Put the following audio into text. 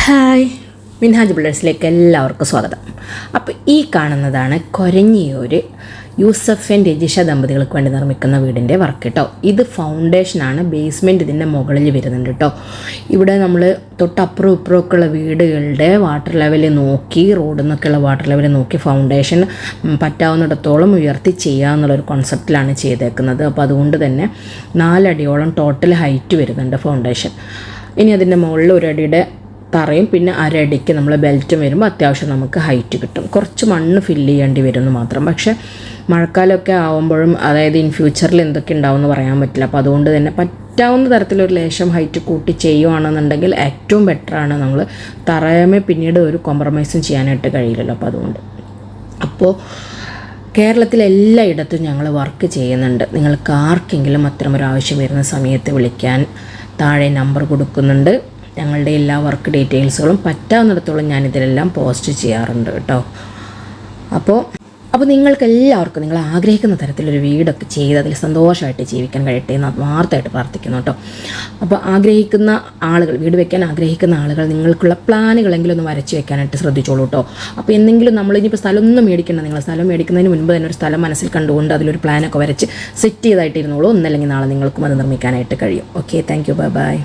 Hi, Minhaj ബിൽഡേഴ്സിലേക്ക് എല്ലാവർക്കും സ്വാഗതം. അപ്പോൾ ഈ കാണുന്നതാണ് കൊരഞ്ഞിയൂർ യൂസഫ് ആൻഡ് രജിഷ ദമ്പതികൾക്ക് വേണ്ടി നിർമ്മിക്കുന്ന വീടിൻ്റെ വർക്ക് കേട്ടോ. ഇത് ഫൗണ്ടേഷനാണ്, ബേസ്മെൻറ്റ് ഇതിൻ്റെ മുകളിൽ വരുന്നുണ്ട് കേട്ടോ. ഇവിടെ നമ്മൾ തൊട്ടപ്പുറം ഇപ്പുറമൊക്കെ ഉള്ള വീടുകളുടെ വാട്ടർ ലെവൽ നോക്കി, റോഡിൽ നിന്നൊക്കെയുള്ള വാട്ടർ ലെവൽ നോക്കി ഫൗണ്ടേഷൻ പറ്റാവുന്നിടത്തോളം ഉയർത്തി ചെയ്യാമെന്നുള്ളൊരു കോൺസെപ്റ്റിലാണ് ചെയ്തേക്കുന്നത്. അപ്പോൾ അതുകൊണ്ട് തന്നെ 4 അടിയോളം ടോട്ടൽ ഹൈറ്റ് വരുന്നുണ്ട് ഫൗണ്ടേഷൻ. ഇനി അതിൻ്റെ മുകളിൽ 1 അടിയുടെ തറയും പിന്നെ 1/2 അടിക്ക് നമ്മൾ ബെൽറ്റും വരുമ്പോൾ അത്യാവശ്യം നമുക്ക് ഹൈറ്റ് കിട്ടും. കുറച്ച് മണ്ണ് ഫില്ല് ചെയ്യേണ്ടി വരുമെന്ന് മാത്രം. പക്ഷേ മഴക്കാലമൊക്കെ ആകുമ്പോഴും, അതായത് ഇൻ ഫ്യൂച്ചറിൽ എന്തൊക്കെ ഉണ്ടാവുമെന്ന് പറയാൻ പറ്റില്ല. അപ്പോൾ അതുകൊണ്ട് തന്നെ പറ്റാവുന്ന തരത്തിലൊരു ലേശം ഹൈറ്റ് കൂട്ടി ചെയ്യുകയാണെന്നുണ്ടെങ്കിൽ ഏറ്റവും ബെറ്ററാണ്. നമ്മൾ തറയമേ പിന്നീട് ഒരു കോംപ്രമൈസും ചെയ്യാനായിട്ട് കഴിയില്ലല്ലോ. അപ്പോൾ കേരളത്തിലെ എല്ലായിടത്തും ഞങ്ങൾ വർക്ക് ചെയ്യുന്നുണ്ട്. നിങ്ങൾക്ക് ആർക്കെങ്കിലും അത്തരമൊരു ആവശ്യം വരുന്ന സമയത്ത് വിളിക്കാൻ താഴെ നമ്പർ കൊടുക്കുന്നുണ്ട്. ഞങ്ങളുടെ എല്ലാ വർക്ക് ഡീറ്റെയിൽസുകളും പറ്റാവുന്നിടത്തോളം ഞാനിതിലെല്ലാം പോസ്റ്റ് ചെയ്യാറുണ്ട് കേട്ടോ. അപ്പോൾ നിങ്ങൾക്ക് എല്ലാവർക്കും നിങ്ങൾ ആഗ്രഹിക്കുന്ന തരത്തിലൊരു വീടൊക്കെ ചെയ്ത് അതിൽ സന്തോഷമായിട്ട് ജീവിക്കാൻ കഴിയട്ടെ എന്ന് ആത്മാർത്ഥമായിട്ട് പ്രാർത്ഥിക്കുന്നു കേട്ടോ. അപ്പോൾ ആഗ്രഹിക്കുന്ന ആളുകൾ, വീട് വെക്കാൻ ആഗ്രഹിക്കുന്ന ആളുകൾ, നിങ്ങൾക്കുള്ള പ്ലാനുകളെങ്കിലും ഒന്ന് വരച്ച് വെക്കാനായിട്ട് ശ്രദ്ധിച്ചോളൂ കേട്ടോ. അപ്പോൾ എന്തെങ്കിലും നമ്മളിനിപ്പോൾ സ്ഥലമൊന്നും മേടിക്കണം, നിങ്ങൾ സ്ഥലം മേടിക്കുന്നതിന് മുൻപ് തന്നെ ഒരു സ്ഥലം മനസ്സിൽ കണ്ടുകൊണ്ട് അതിലൊരു പ്ലാനൊക്കെ വരച്ച് സെറ്റ് ചെയ്തായിട്ടിരുന്നോളൂ. ഒന്നല്ലെങ്കിൽ നാളെ നിങ്ങൾക്കും അത് നിർമ്മിക്കാനായിട്ട് കഴിയും. Okay, thank you, bye bye.